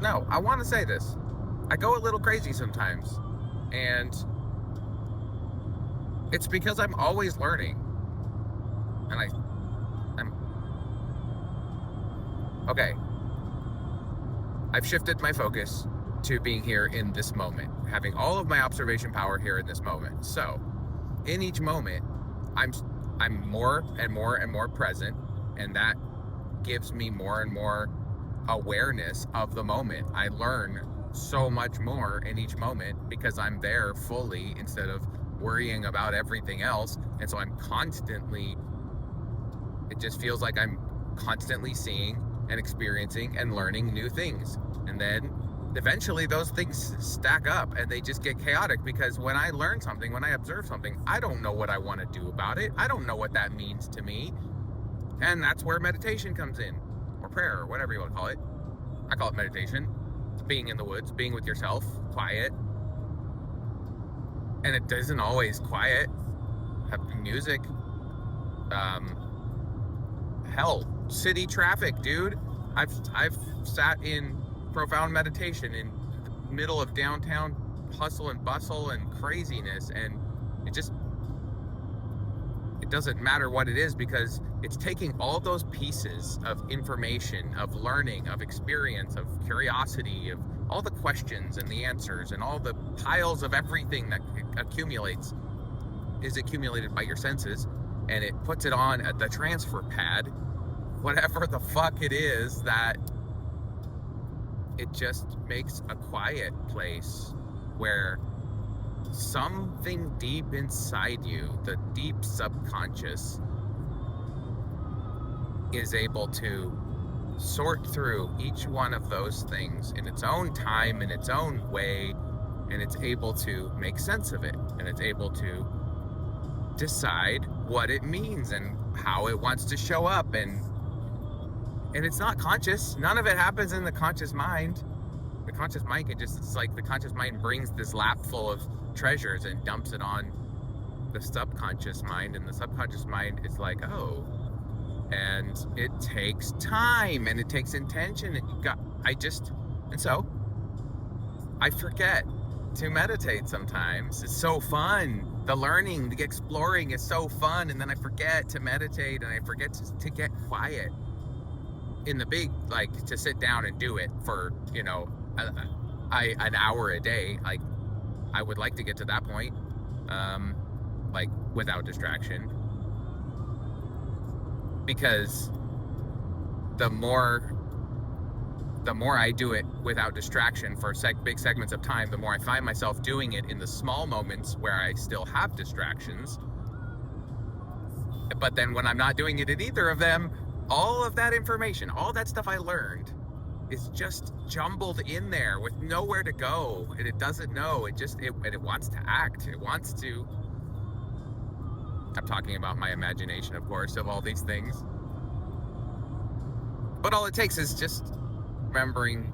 No, I want to say this. I go a little crazy sometimes, and it's because I'm always learning. And I'm okay. I've shifted my focus to being here in this moment, having all of my observation power here in this moment. So, in each moment, I'm I'm more and more and more present, and that gives me more and more awareness of the moment. I learn so much more in each moment because I'm there fully instead of worrying about everything else. And so it just feels like I'm constantly seeing and experiencing and learning new things. And then eventually those things stack up and they just get chaotic because when I learn something, when I observe something, I don't know what I want to do about it. I don't know what that means to me. And that's where meditation comes in, or prayer, or whatever you want to call it. I call it meditation. It's being in the woods, being with yourself, quiet. And it isn't always quiet. Have music. Hell, city traffic, dude. I've sat in profound meditation in the middle of downtown hustle and bustle and craziness, and it doesn't matter what it is because it's taking all those pieces of information, of learning, of experience, of curiosity, of all the questions and the answers and all the piles of everything that is accumulated by your senses, and it puts it on at the transfer pad, whatever the fuck it is, that it just makes a quiet place where something deep inside you, the deep subconscious, is able to sort through each one of those things in its own time, in its own way, and it's able to make sense of it, and it's able to decide what it means and how it wants to show up, and it's not conscious. None of it happens in the conscious mind. The conscious mind it's like the conscious mind brings this lap full of treasures and dumps it on the subconscious mind, and the subconscious mind is like, oh, and it takes time and it takes intention, and so I forget to meditate sometimes. It's so fun. The learning, the exploring is so fun, and then I forget to meditate, and I forget to get quiet in the big, like, to sit down and do it for, an hour a day. Like, I would like to get to that point, like, without distraction, because the more I do it without distraction for big segments of time, the more I find myself doing it in the small moments where I still have distractions. But then when I'm not doing it in either of them, all of that information, all that stuff I learned is just jumbled in there with nowhere to go, and it doesn't know. It wants to act. It wants to. I'm talking about my imagination, of course, of all these things. But all it takes is just remembering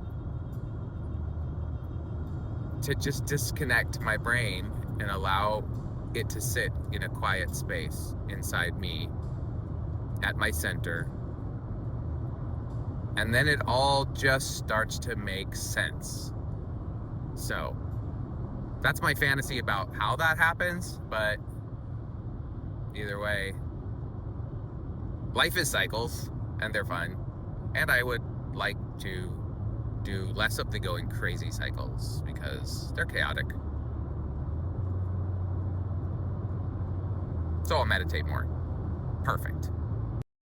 to just disconnect my brain and allow it to sit in a quiet space inside me at my center. And then it all just starts to make sense. So that's my fantasy about how that happens, but either way, life is cycles, and they're fun. And I would like to do less of the going crazy cycles because they're chaotic. So I'll meditate more. Perfect.